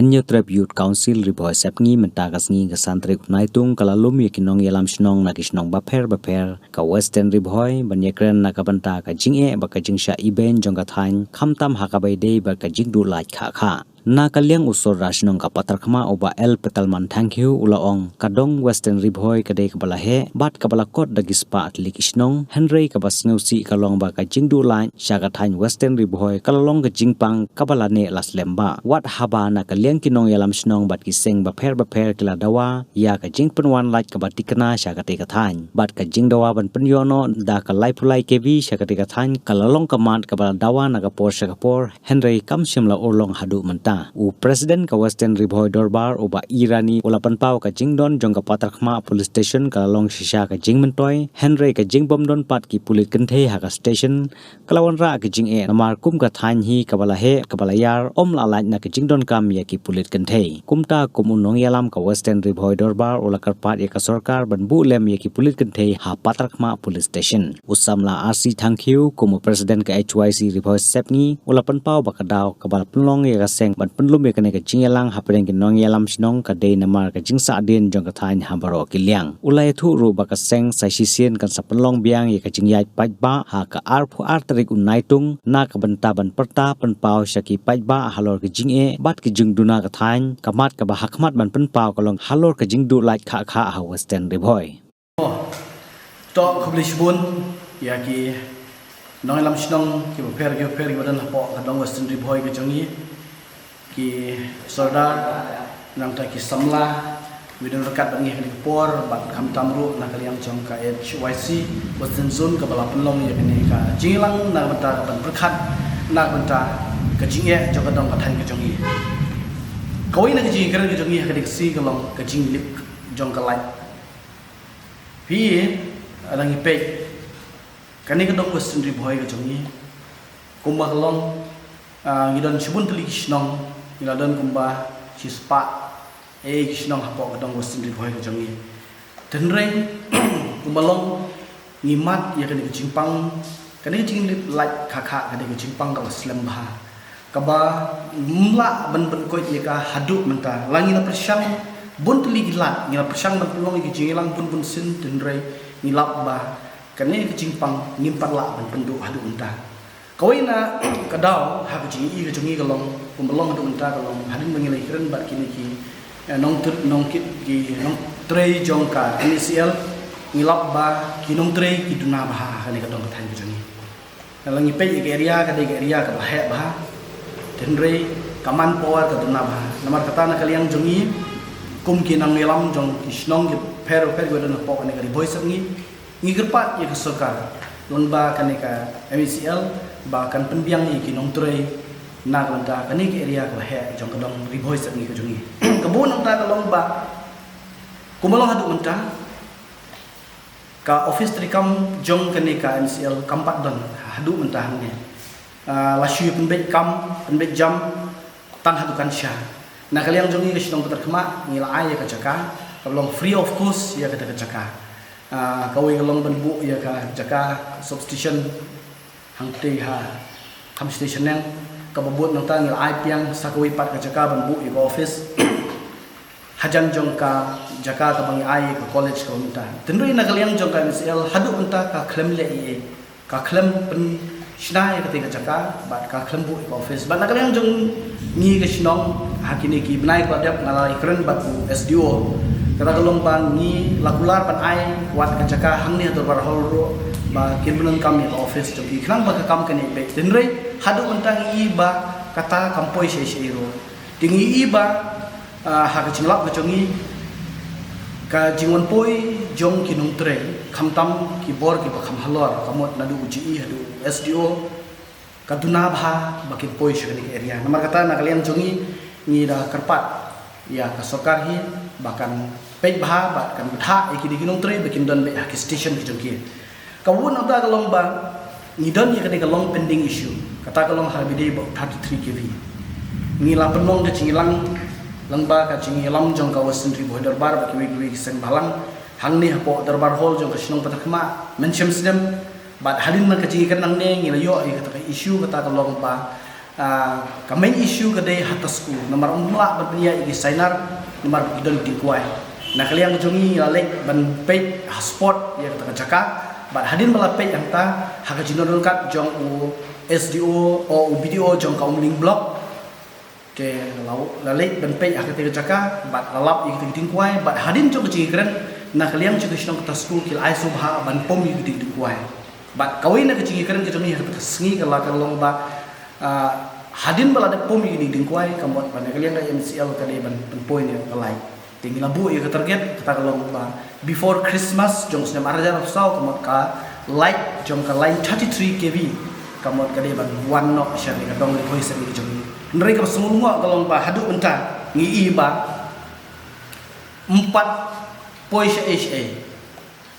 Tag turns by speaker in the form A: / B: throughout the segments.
A: Henyo Tribute Council Riboy Sepngi mentagasngi kesantrik naitung kalalum yakinong yalam shnong nakishnong baper ka Western Riboy banyekren nakabanta ka jinge baka jingsha iben jonggathain khamtam hakabai dei baka jingdu lait kha Nakaliang usor rasnong kapatarkma oba el petalman thankyu ulaong kadong Western Riboy kadai kabalahe bat kabalakot dagispa atlikisnong Henry kabasngeusi kalong baka jingdu lain syagathain Western Riboy kalalong kajingpang kabalane laslemba wat haba nakaliang kinong yalam snong bat kiseng baper kiladawa ya kajing penwan lait kabatikna syagate kathain bat kajing dawa ban penyono da kalai pulai kebi syagate kathain kalalong kamat kabaladawa nakapor syagapor Henry kamsimla orlong hadu menta u Presiden ka Western Riboy Dorbar uba Irani ulapan pau ka jingdon jong ka patrakhma police station kalalong shisha ka jing mentoy Henry ka jing bomdon pat ki pulit kenthe ha ka station kalawan ra ka jing e namar kum ka thain hi kabalahe kabalayar om la lai na ka jingdon kam ya ki pulit kenthe kumta kumunong yalam ka Western Riboy Dorbar ulakar pat ya ka sarkar banbu lem ya ki pulit kenthe ha patrakhma police station usamla RC thank you kumu Presiden ka HYC Riboy Sepni ulapan pau bakadaw kabal penlong ya ka seng ban penlum ya kene ka jingelang hapreng ki nong yalam snong ka de namar ka jingsa den jong ka thain hambaro kiliang ulai thu ru ba ka seng sai sisien kan sa penlong biang ya ka jingyai pajba ha ka arphu artrik unaitung na ka banta ban perta penpau syaki pajba halor ka jinge bat ki jingduna ka thain kamat ka ba hakmat ban penpau kalong halor ka jingdu lait kha ha Western Riboy
B: to kublish bun ya ki nong yalam snong ki per badan hapo ka dong Western Riboy ka jongi ki sordar nang ta ki samla widon rekat bangi kali por bat kham tamru na kali yang jong ka HYC Western Zone ka bala penlong ya kini ka jinglang na banta ka ban perkhat na banta ka jinge jong ka dong ka than ka jongi koi na ka jing ka jongi ka dik si ka long ka jing lip jong ka lai pi adang ipe kani ka dong Western Riboy ka jongi kumba ka long ngidon sibun tuli kisnong iladon kumba sispa kisnong hapo kadang Western Riboy ka jongi tenreng kumbalong ngimat ya kani kecimpang kani kecing like kakak kani kecimpang ka slembha kaba mla ban koit ya ka hadu menta langi na persyang bun tuli gilat ngila persyang ban pelong gijilang bun sin tenreng ngilap ba kani kecimpang ngimpat la ban penduk hadu menta kawai na kadaw ha jingi ka jongi kalong kumbalong hadu menta kalong hadin mangilai keren bat kini ki nong kit ki nong trei jongka inisial ngilap ba ki nong trei ki duna bah kani ka dong ka than ka jongi nalangi pe ke area ka de area ka bahe bah tenrei kaman power ka duna bah namar kata na kaliang jongi kum ki nang ngilam jong kisnong ki per go dan po kani ka Riboy sangi ngigirpat ya ka sokar lomba kani ka MCL bahkan penbiang iki nong trei na kanta kani ke area ka he jong kadong Riboy sangi ka jongi kebun nong ta lomba kumalong hadu mentang ka office trikam jong kani ka MCL kampat don hadu mentang ni lasyu penbet jam tan hadu kan sya na kaliang jongi ka sinong peterkema ngila ay ka jaka kalong free of cost ya ka jaka kawai kalong banbu ya ka jaka substation hangte ha kam station yang kababot nang tangil ai piang sakawai pat ka jaka banbu i office hajan jong ka jaka ka bangi ai ka college ka unta tenroi na kaliang jong ka MCL hadu unta ka klem le i ka klem pen shnai ka te ka jaka bat ka klem bu i office bat na kaliang jong ni ka shinong hakini ki benai ka dap ngalai keren bat bu SDO kata kalong ban ni lakular pan ai wat ka jaka hang ni atur bar hol ba kinbunan kami ka office jong iknang ba ka kam kani be tenrei hadu untang i ba kata kampoi ro tingi i ba ha ka cinglap ka jongi ka jingwan poi jong kinung tre khamtam ki bor ki ba kham halor kamot nadu uji hadu SDO kaduna bha ba ki poi shani area namar kata na kalian jongi ni da karpat ya ka sokar hi bahkan pej bha ba kan budha iki di kinung tre bikin don be ha ki station ki jongi kawun ata kalong ba ngidon ya kani kalong pending issue kata kalong habide ba 33 kV ngila penong de cingilang langba ka cingilam jong ka Western Riboy Dorbar ba kiwi sen balang hang ni hapo Dorbar hall jong ka sinong patakma mention sedem bat halin man ka cingikan nang ne ngila yo ay kata issue kata kalong ba ka main issue ka dei hatasku nomor umla berpenia igi sainar nomor idon tingkuai na kalian jongi lalek ban page sport ya kata jaka bat hadin bala page yang ta haka jinodon kat jong u SDO o video jong ka umling blog ke lau lalek ban page haka te jaka bat lalap igi tingkuai bat hadin jong jingi keren na kalian juga sinong kata school kil ai subha ban pom igi tingkuai bat kawin na jingi keren ke jongi haka sengi kala kalong ba hadin bala de pom igi tingkuai kamot ban kalian da MCL kali ban poin ya kalai tinggi labu ya target kita kalau before Christmas jong senya maraja rafsau kamot ka like jong ka line 33 kV kamot ka de ban one no share ka dong le voice ni jong ndrei ka semua kalau ba hadu enta ngi ba 4 pois HA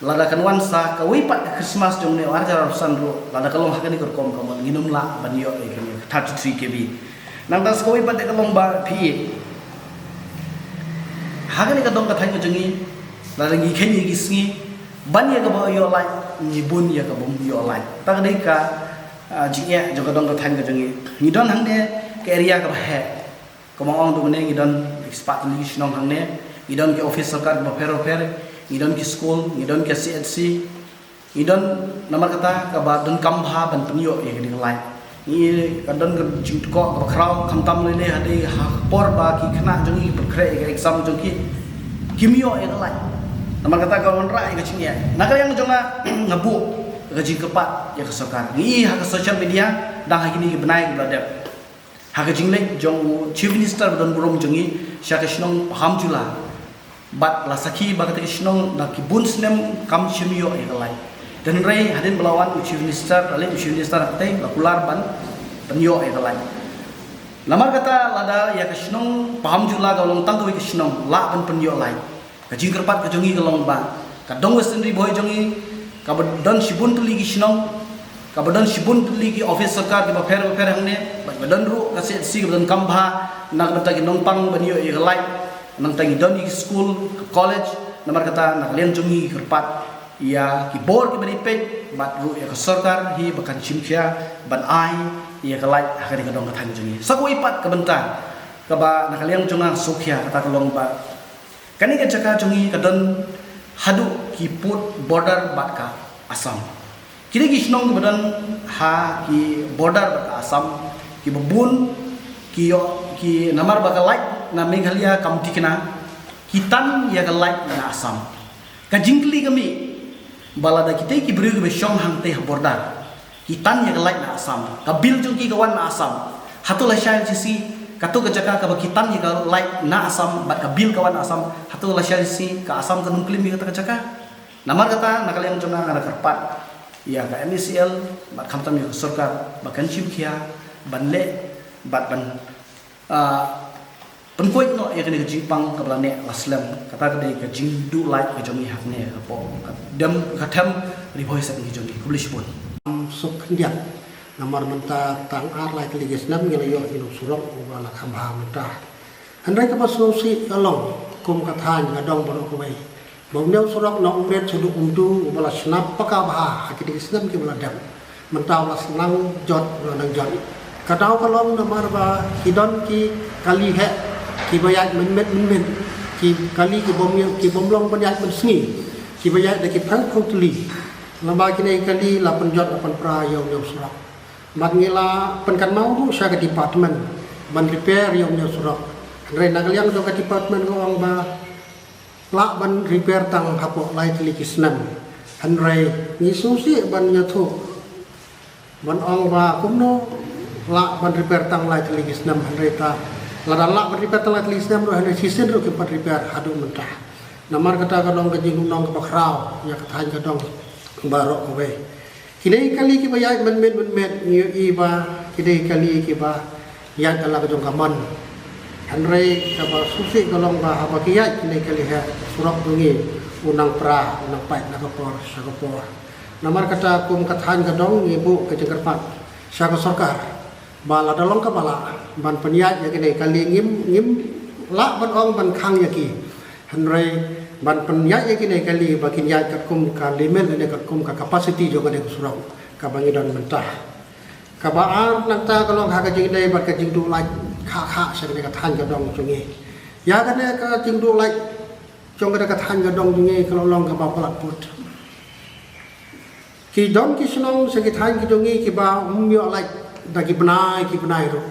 B: lada kan wansa ka wipat Christmas jong ne maraja rafsan ro lada kalong hakani kom kamot nginum la ban yo e kan 33 kV nang tas ka wipat ka long ba PE hagan ka dong ka thain jongi la ngi khen gi sngi ban ya ka ba yo lai ni bun ya ka bom yo lai ta ka dei ka jingya jo ka dong ka thain ka jongi ni don hang ne ke area ka he ko mong du ne ngi don expert ni snong hang ne ngi don ke office sarkar ba pero ngi don ki school ngi don ke CNC ngi don namar kata ka ba don kambha ban penyo ya ka ding lai ni kadang jing ko ka khrau kham tam le hade ha por ba ki khna jongi perkre exam jongi kimio e lai namar kata ka onra e kaching ya nakal yang jonga ngabu ka jing kepat ya ka sokar ni ha ka social media dang ha kini benai ka bladep ha ka jing le jong chief minister don burom jongi sha ka shnong paham jula bat la sakhi ba ka shnong na ki bun snem kam chimio e lai dan rei hadin melawan chief minister ale chief minister te lakular ban penyo e kalai lamar kata lada ya kasnong paham jula ga long tang ko kasnong la ban penyo lai ka jingkerpat ka jongi ka long ba ka dong western boy jongi ka don shibun tu ligi snong ka don shibun tu ligi office sarkar di ba fer hangne ba don ru ka se si don kambha nak bata ki nong pang penyo e kalai nang tangi don di school college lamar kata nak lian jongi kerpat ya ki bor ki bari pek bat ru ya ka sarkar hi bakan chimkhia ban ai ya ka lai ha ka dong ka than jongi sako ipat ka benta ka ba nakaliang jonga sukhya kata kalong ba kani ka jaka jongi ka don hadu ki put border bat ka Assam kini ki snong ki badan ha ki border bat ka Assam ki babun ki yo ki namar ba ka lai na Meghalaya kamti kena kitan ya ka lai na Assam ka jingkli kami balada kita ki beri ke besyong hang teh border kitan ya kelai na Assam kabil jong ki kawan na Assam hatu la syai si katu ke jaka ka kitan ya kelai na Assam bat kabil kawan na Assam hatu la syai si ka Assam kanung klim ya kata jaka namar kata nakal yang jonga ngana kerpat ya ka MCL bat khamtam ya sarkar bakan chimkhia banle bat ban penkuat no ya kena jipang ke belane aslam kata kedai ke jindu like ke jongi hakne apa dam khatam riboi sak ke jongi publish pun
C: suk kendiak namar menta tang ar lai ke ligesnam ngel yo inu surok wala khamha menta andai ka pasusi kalong kum kathan ngadong bono ko bai bongneu surok no umret sudu umdu wala snap paka bha ke ligesnam ke wala dam menta wala senang jot wala nang jot kadau kalong namar ba hidon ki kali he ki bayat men ki kali ki bom long bayat men sngi ki bayat de ki phang khong tuli lamba ki nei kali la penjot apan pra yong yong surak mat ngila penkan mau tu sya ke department ban repair yong yong surak re nagaliang do ke department ko ang ba la ban repair tang hapok lai tli kisnam han re ni susi ban nyathu ban ang ba kumno la ban repair tang lai tli kisnam han re ta ladalak berlipat telah tulisnya meruah dari sisi itu ke berlipat hadu mentah. Namar kata kadang kejing nong ke bakrau, ya katahan kadang barok kowe. Kini kali kita ya men new iba, kini kali kita ya dalam kejong kaman. Andre kaba susi kalong ba apa kiai kini kali ha surak dungi unang pra unang pait nakapor sakapor. Namar kata kum katahan kadang ibu kejeng kerpat sakasokar. Bala dalong ka bala ban peniat ya kini kali ngim la ban ong ban khang ya ki hanrei ban peniat ya kini kali bakin ya kat kum ka limit ne kat kum ka capacity jo ka de surau ka bangi don mentah kabaan nang ta kalong ha ka jing dei bat ka jing du lai kha sa ka than ka dong chung nge ya ka ne ka jing du lai chong ka than ka dong chung nge kalong long ka ba palat put ki don ki snong sa ki than ki chung nge ki ba myo lai da ki banai ro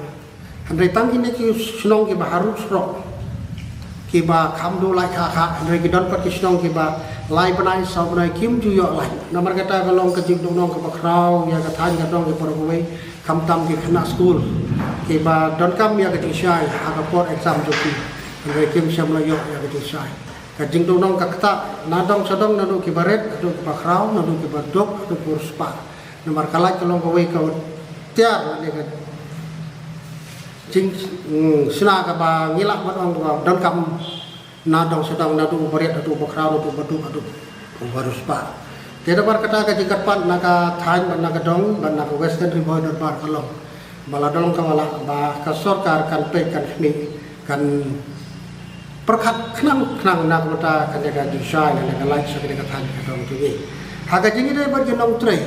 C: han dei tang ki ne ki snong ki ba harus ro ki ba kham du lai kha han dei ki don pat ki snong ki ba lai banai sau banai kim ju yo lai namar kata kalong ka jing du nong ka ba krau ya ka than ka dong ki por ko kam tam ki khana school ki ba don kam ya ka ti shai ha ka por exam jo ki ngai kim sham la yo ya ka ti shai ka jing do nong ka kata na dong sadong na do ki baret do ki ba khrau na do ki ba dok do pur spa nomor kalai kalong ko wei ka tiar ne ka jing sina ka ba ngilak ba dong ba don kam na dong sadong na do baret do ba khrau do ba dok do baru spa Tidak berkata ke jingkat pan naga thain ban naga dong ban naga western riboy dot bar kalong bala dong kamala ba ka sorkar kan pe kan khmi kan perkhat khnang nak mata kan jaga disai na naga lai sa ka thain ka dong tu ni haga jingi dai bar jinong trei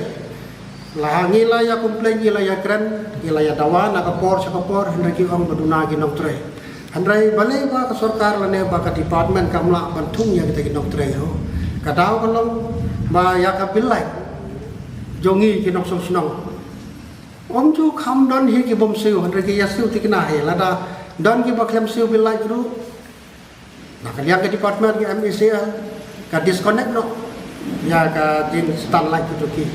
C: la ngila ya komplain ngila ya kran ngila ya dawa naga por sa por hendra ki ong baduna gi nong trei handrai balai ba ka sorkar la ne ba ka department kamla ban thung ya kita gi nong trei ho kadau kalong ba ya ka bilai jongi ki nok sonong om chu kham don hi ki bom siu han ki ya siu tikna he la da don ki ba kham siu bilai ru na ka liang ke department ki MCL ka disconnect no ya ka jing stand like tu ki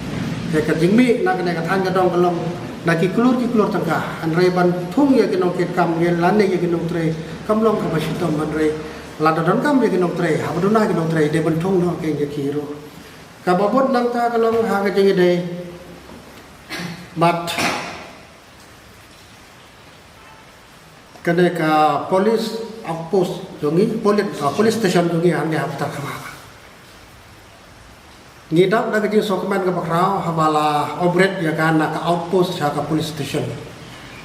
C: ka jing mi na ka than ka dong kalong na ki klur tangka han re ban thung ya ki nok ket kam ye lan ne ye ki nok tre kam long ka ba sitom han re la da don kam ye ki nok tre ha ba do na ki nok tre de ban thung no ke ye ki ro kababot nang ta kalong ha ka jing dei but kene ka police outpost jongi police station jongi han ya ta khama ni dak da jing sokman ka bakrao habala obret ya kana ka outpost ha ka police station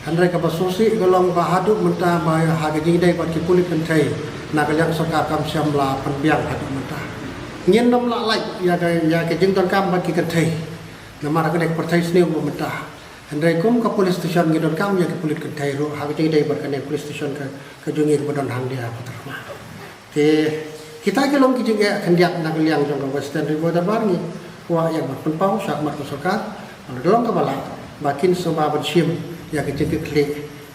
C: han re ka basosi golong bahadu menta ba ha ka jing dei bat ki police kan thai na ka yang sokar kam syamla panbiang hadu menta nghiên năm lạ lạnh ya cái dân toàn cam ban ki kan thai na mara ka dek partai sneu mo mata andai kum ka police station ngi don kam ya ka police kan thai ro ha ka dei bar kan police station ka jungi ka don hang dia patarma ke kita ke long ki jungi kan diak na liang jong ka western ribo da bar ni wa ya bar pen pau sak mar ko sokat on dolong ka bala bakin soba ban sim ya ka jungi kle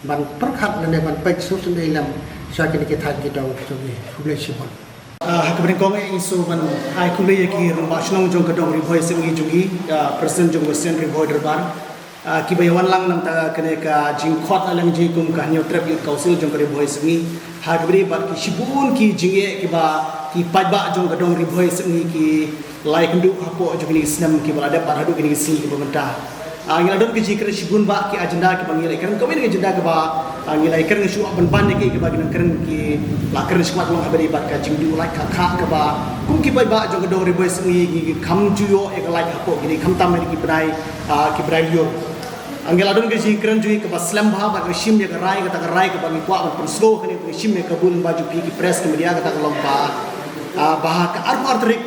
C: ban perkhat na ne ban pek su sun dei lam sa ki ki than ki dong jungi fulai simon
B: Kemudian kong isu man hai kuliah ki rumah senang jong kedong riboy sengi jungi presiden jong western riboy derban ki bayawan lang nang ta kene ka jingkhot alang ji kum ka nyo trap yut council jong riboy sengi ha kebri bat ki shibun ki jinge ki ba ki pajba jong kedong riboy sengi ki lai kendu hapo jong ni snam ki balada paradu ki ni si ki pemerintah ngila don ki jikre shibun ba ki agenda ki bangila ikan kami ni agenda ka ba ngila ikan ngi shu ban ki ba ki keren ki la keren skmat long habari bat ka jingdu like ka ba kum ki ba jong do riboy sengi ki kham juyo e ka like hapo ki kham tam ki brai yo ngila don ki jikren ju ka ba slam ba ba shim ya ka rai ka ta rai ka ba ni kwa ba pro ka ni shim ya ka bul ba ju ki press ki media ka ta long ba ka ar trik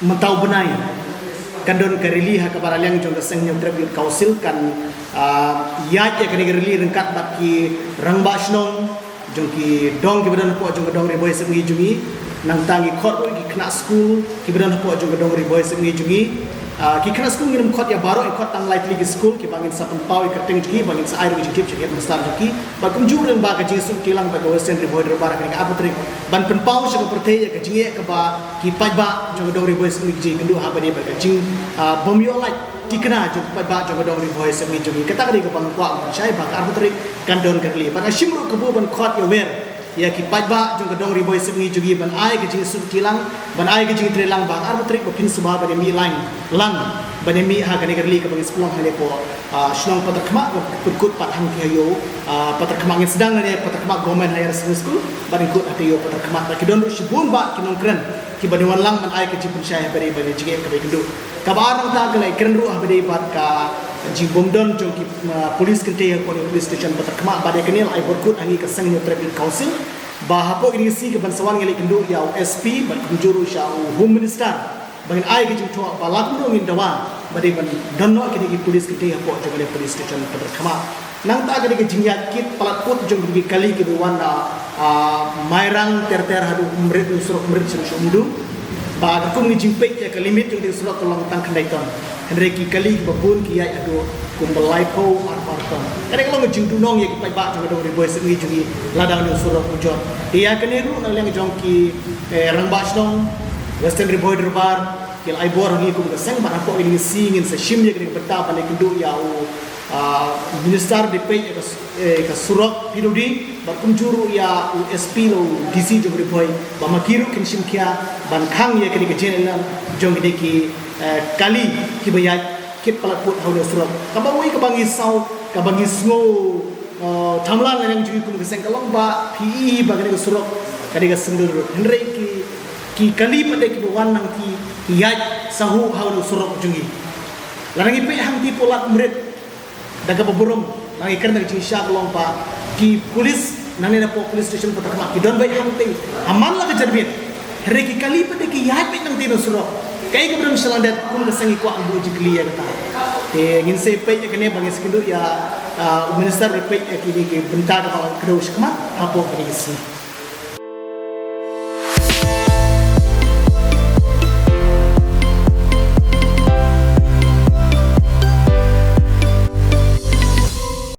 B: mentau benai kandon kerili ha kabar liang jong seng nyam tribute council kan ya ke kani kerili rengkat bat ki rangba snong jong ki dong ki badan po jong dong riboy sengi jungi nang tangi khot ki kena school ki badan po jong dong riboy sengi jungi ki kena school ngirim khot ya baro khot tang light ligi school ki bangin sapan pau ki ting ki bangin sa air ki tip cek besar ki ba kum jureng ba ka ji su kilang ba western riboy derbar ka apa trik ban pen pau se ko pertei ka jinge ka ba ki pajba jong dong riboy sengi ji kendu ha ba ni ba ka jing bom yo like tikna jong pajba jong dong riboy sengi jungi kata ka di ka bang kwa sai ba ka apa trik kan don ka li ba ka shimru ka bu ban khot yo wer ya ki pajba jong ka dong riboy sengi jungi ban ai ka jing su kilang ban ai ka jing trelang ba ar trik ko pin suba ba ni lang ban mi ha ka ni ka li ka bang seplong ha le ko shnong patakma kut pat hang ki yo patakma ngin sedang ni patakma government higher school ban kut ati yo patakma ta ki don shibun ba ki nong kren ki bani wan lang ban ai ka jipun syai bari bani jige ka bekendu ka barang ta ka lai kren ru ha bari bat ka ji bomdon jong ki police kente ko police station patakma ba de kenil ai berkut angi ka sang yo traffic council ba hapo ini si ke ban sawan ngali kendu ya SP ban kunjuru sya home minister bangin ai ke jingto balak no ngin dawa bade ban donno ke di police ke dia po jogale police station pada khama nang ta ke jingyat kit palat put jong di kali ke wana mairang ter hadu umrit surok umrit sumdu ba kum ni jingpe ya ke limit jong di surok kolong tang khandai ton henre ki kali babun ki ai adu kum belai ko ar ton kadang lo jing dunong ya ki pai ba jong do boy se ngi jungi ladang ni surok ujon dia ke ni ru nang leng jong ki rang ba sdong Western Riboy Derbar kil ai bor ngi kum keseng ba ko ini singin se shim ye kini beta pa ne kindu ya u minister de pay ka surok pidodi ba kum juru ya u SP lo DC jong Riboy ba makiru kin shim kya ban khang ye kini ke jenelan jong de ki kali ki bayat kit palat put hau surok ka ba wi ka bangi sau ka bangi sngo thamlan yang jui kum keseng kalong ba PE ba kini surok kadi ka sendur henre ki kali pada ki bawan nang ki yat sahu haulu surok jungi larangi pe hang ti polat murid daga baburum langi kerna ki syak long pa ki polis nang ni po police station patak ki don bai hang te aman la ke jarbit here ki kali pada ki yat pe nang ti no surok kai ke bram salandat kum ke sangi ko ambu jikli ya ta te ngin se pe ke ne bangi skindu ya minister pe ki ni ki bentar ka kro shkma apo kri si